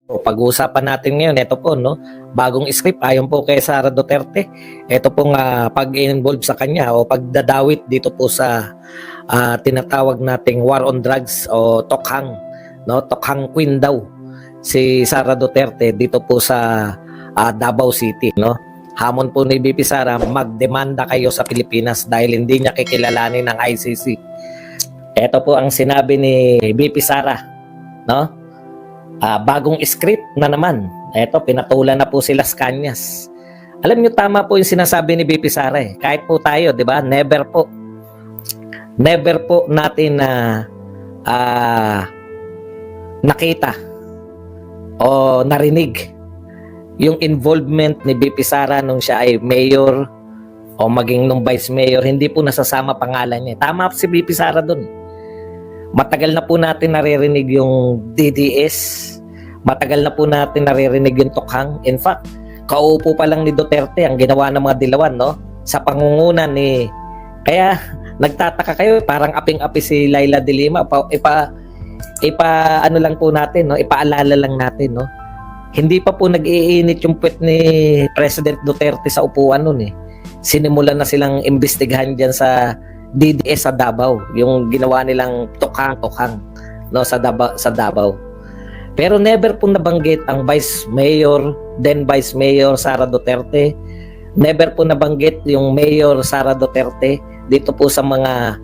O pag-uusapan natin ngayon, ito po, no, bagong script ayon po kay Sara Duterte. Ito pong pag-involve sa kanya o pagdadawit dito po sa tinatawag nating war on drugs o tokhang, no, tokhang queen daw si Sara Duterte dito po sa Davao City, no. Hamon po ni BP Sara, magdemanda kayo sa Pilipinas dahil hindi niya kikilalanin ng ICC. Ito po ang sinabi ni BP Sara, no? Bagong script na naman. Ito, pinatulan na po sila Las Cañas. Alam nyo, tama po yung sinasabi ni BP Sara eh. Kahit po tayo, di ba? Never po natin na nakita o narinig yung involvement ni BP Sara nung siya ay mayor o maging nung vice mayor. Hindi po nasasama pangalan niya. Tama po si BP Sara dun. Matagal na po natin naririnig yung DDS. Matagal na po natin naririnig yung tokhang. In fact, kaupo pa lang ni Duterte ang ginawa ng mga dilawan, no? Sa pangungunan ni... Kaya nagtataka kayo, parang aping-api si Leila de Lima. Ano lang po natin, no? Ipaalala lang natin, no? Hindi pa po nag-iinit yung puwet ni President Duterte sa upuan nun eh. Sinimulan na silang imbestigahan dyan sa DDS sa Davao, yung ginawa nilang tokhang, no, sa Davao. Pero never po nabanggit ang Vice Mayor, then Vice Mayor Sara Duterte. Never po nabanggit yung Mayor Sara Duterte dito po sa mga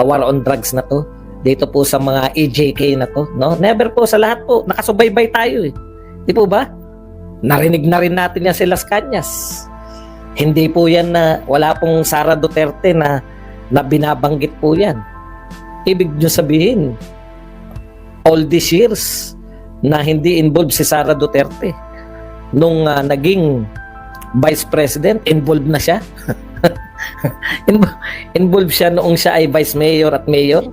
war on drugs na to, dito po sa mga EJK na to, no? Never po, sa lahat po nakasubaybay tayo eh. Di po ba? Narinig na rin natin yan sa Las Cañas. Hindi po yan na wala pong Sara Duterte na binabanggit po yan. Ibig nyo sabihin, all these years na hindi involved si Sara Duterte, nung naging Vice President, involved na siya. Involved siya noong siya ay Vice Mayor at Mayor.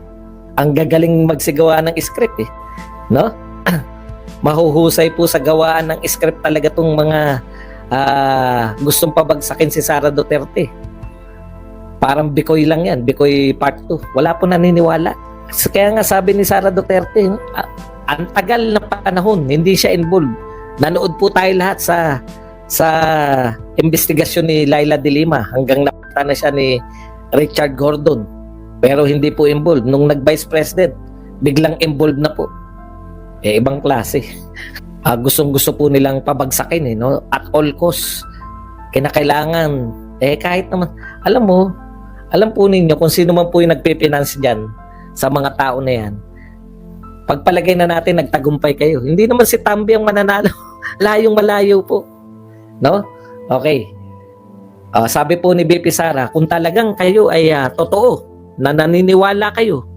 Ang gagaling magsigawa ng script eh. No? Mahuhusay po sa gawaan ng script talaga tong mga gustong pabagsakin si Sara Duterte. Parang Bikoy lang yan, Bikoy part 2. Wala po naniniwala. Kaya nga sabi ni Sara Duterte, ang tagal na panahon, hindi siya involved. Nanood po tayo lahat sa investigasyon ni Leila de Lima hanggang napata na siya ni Richard Gordon. Pero hindi po involved. Nung nag-Vice President, biglang involved na po. Ibang klase. Gustong-gusto po nilang pabagsakin no? At all cost. Kinakailangan. Kahit naman, alam po ninyo kung sino man po yung nagpipinance dyan sa mga tao na yan. Pagpalagay na natin nagtagumpay kayo. Hindi naman si Tambi ang mananalo. Layong malayo po. No? Okay. Sabi po ni BP Sara, kung talagang kayo ay totoo, na naniniwala kayo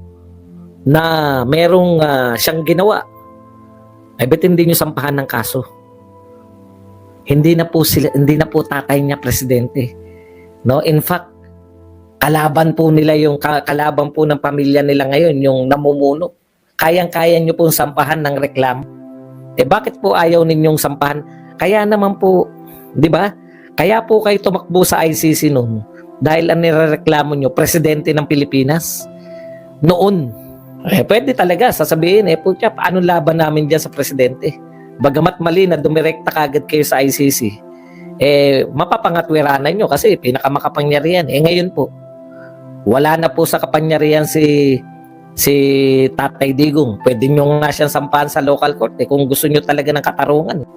na merong siyang ginawa, ay ba't hindi nyo sampahan ng kaso? Hindi na po tatay niya presidente. No? In fact, kalaban po nila yung kalaban po ng pamilya nila ngayon, yung namumuno. Kayang-kaya nyo pong sampahan ng reklamo. Bakit po ayaw ninyong sampahan? Kaya naman po, di ba? Kaya po kayo tumakbo sa ICC noon. Dahil ang nirereklamo nyo, presidente ng Pilipinas. Noon. Pwede talaga, sasabihin, putya, paano laban namin dyan sa presidente? Bagamat mali na dumirekta kagad kayo sa ICC, mapapangatwiranan nyo kasi pinakamakapangyarihan. Ngayon po, wala na po sa kapangyarihan si Tatay Digong. Pwede nyo nga siyang sampahan sa local court kung gusto nyo talaga ng katarungan.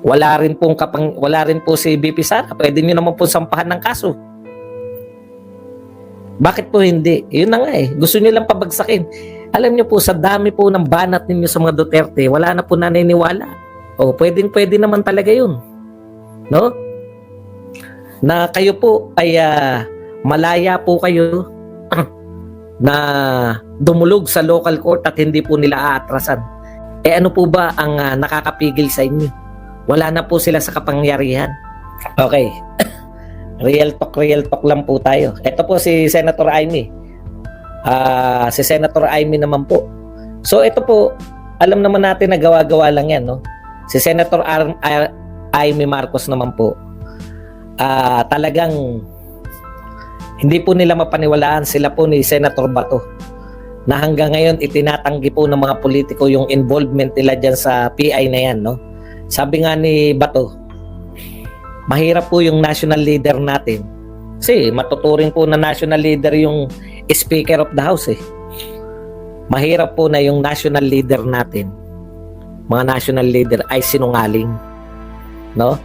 Wala rin po si BP Sara. Pwede nyo naman po sampahan ng kaso. Bakit po hindi? Yun na nga Gusto nyo lang pabagsakin. Alam nyo po, sa dami po ng banat ninyo sa mga Duterte, wala na po naniniwala. Pwede naman talaga yun. No? Na kayo po ay malaya po kayo na dumulog sa local court at hindi po nila aatrasan. Ano po ba ang nakakapigil sa inyo? Wala na po sila sa kapangyarihan. Okay. Real talk lang po tayo. Ito po si Senator Amy. Si Senator Amy naman po. So ito po, alam naman natin na gawa-gawa lang yan, no? Si Senator Amy Marcos naman po, talagang hindi po nila mapaniwalaan sila po ni Senator Bato na hanggang ngayon itinatanggi po ng mga politiko yung involvement nila dyan sa PI na yan, no? Sabi nga ni Bato, mahirap po yung national leader natin. Kasi matuturing po na national leader yung Speaker of the House eh. Mahirap po na yung national leader natin, mga national leader ay sinungaling, no?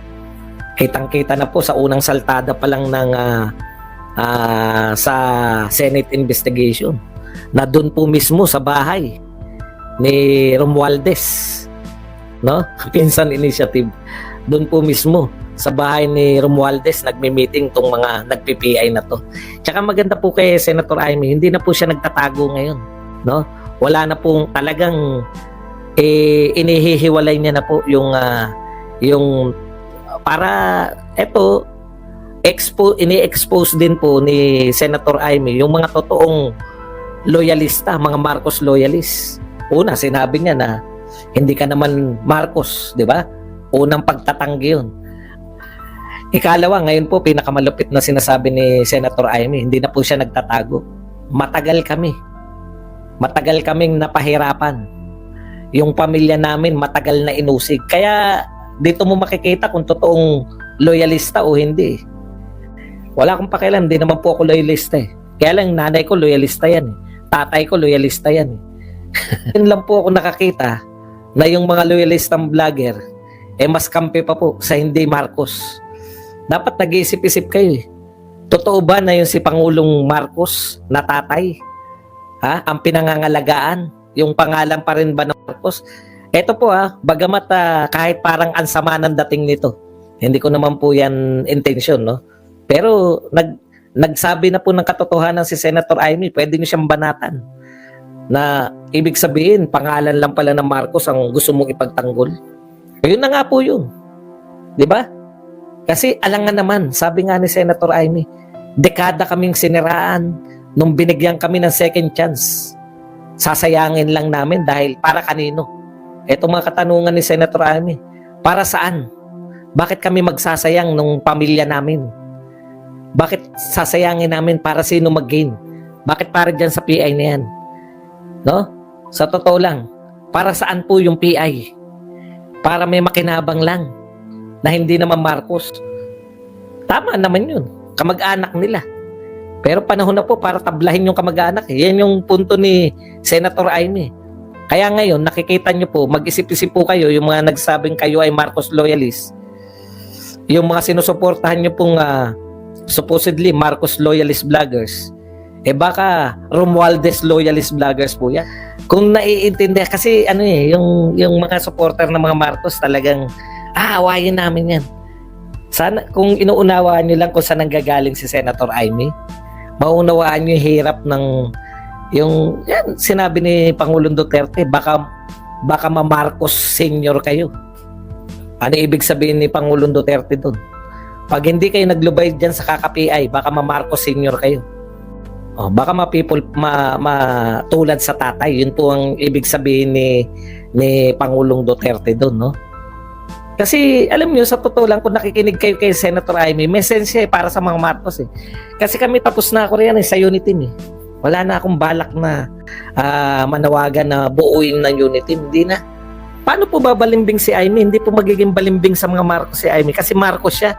Kitang-kita na po sa unang saltada pa lang ng sa Senate investigation na doon po mismo sa bahay ni Romualdez, no? Pinsan Initiative, doon po mismo sa bahay ni Romualdez nagme-meeting tong mga nagpi-PI na to. Tsaka maganda po kay Senator Amy, hindi na po siya nagtatago ngayon, no? Wala na pong talagang inihihiwalay niya na po yung para eto ini-expose din po ni Senator Amy yung mga totoong loyalista, mga Marcos loyalist. Una, sinabi niya na hindi ka naman Marcos, di ba? Unang pagtatanggi yun. Ikalawa, ngayon po pinakamalupit na sinasabi ni Senator Amy, hindi na po siya nagtatago. Matagal kaming napahirapan. Yung pamilya namin matagal na inusig. Kaya dito mo makikita kung totoong loyalista o hindi. Wala akong pakialam, hindi naman po ako loyalista eh. Kaya lang nanay ko loyalista yan eh. Tatay ko loyalista yan eh. Yun lang po ako nakakita na yung mga loyalistang vlogger mas kampi pa po sa hindi Marcos. Dapat nag-iisip-isip kayo eh. Totoo ba na yung si Pangulong Marcos na tatay? Ang pinangangalagaan? Yung pangalan pa rin ba ng Marcos? Eto po bagamat kahit parang ansama ng dating nito. Hindi ko naman po yan intention, no? Pero nagsabi na po ng katotohanan si Senator Amy, pwede niyo siyang banatan. Na ibig sabihin, pangalan lang pala ng Marcos ang gusto mong ipagtanggol. Yun na nga po yun. Di ba? Kasi alangan naman, sabi nga ni Senator Amy, dekada kaming siniraan nung binigyan kami ng second chance. Sasayangin lang namin dahil para kanino? Ito mga katanungan ni Senator Amy. Para saan? Bakit kami magsasayang nung pamilya namin? Bakit sasayangin namin para sino mag-gain? Bakit para dyan sa PI na yan? No? Sa totoo lang, para saan po yung PI? Para may makinabang lang na hindi naman Marcos. Tama naman yun. Kamag-anak nila. Pero panahon na po para tablahin yung kamag-anak. Yan yung punto ni Senator Amy. Kaya ngayon, nakikita nyo po, mag-isip-isip po kayo, yung mga nagsabing kayo ay Marcos loyalist. Yung mga sinusuportahan nyo pong supposedly Marcos loyalist vloggers, baka Romualdez loyalist vloggers po yan. Kung naiintindihan, kasi yung mga supporter ng mga Marcos talagang, awayin namin yan. Sana, kung inuunawaan nyo lang kung saan nanggagaling si Senator Amy, maunawaan nyo yung hirap ng, yan, sinabi ni Pangulong Duterte, baka ma-Marcos senior kayo. Ano ibig sabihin ni Pangulong Duterte doon? Pag hindi kayo naglubay dyan sa kaka-PI, baka ma-Marcos senior kayo. Baka matulad sa tatay. Yun po ang ibig sabihin ni Pangulong Duterte doon, no? Kasi alam niyo, sa totoo lang, kung nakikinig kayo kay Senator Amy, may sense para sa mga Marcos eh. Kasi kami tapos na ako riyan sa Uniteam eh. Wala na akong balak na manawagan na buuin ng Uniteam. Hindi na. Paano po ba balimbing si Amy? Hindi po magiging balimbing sa mga Marcos si Amy kasi Marcos siya.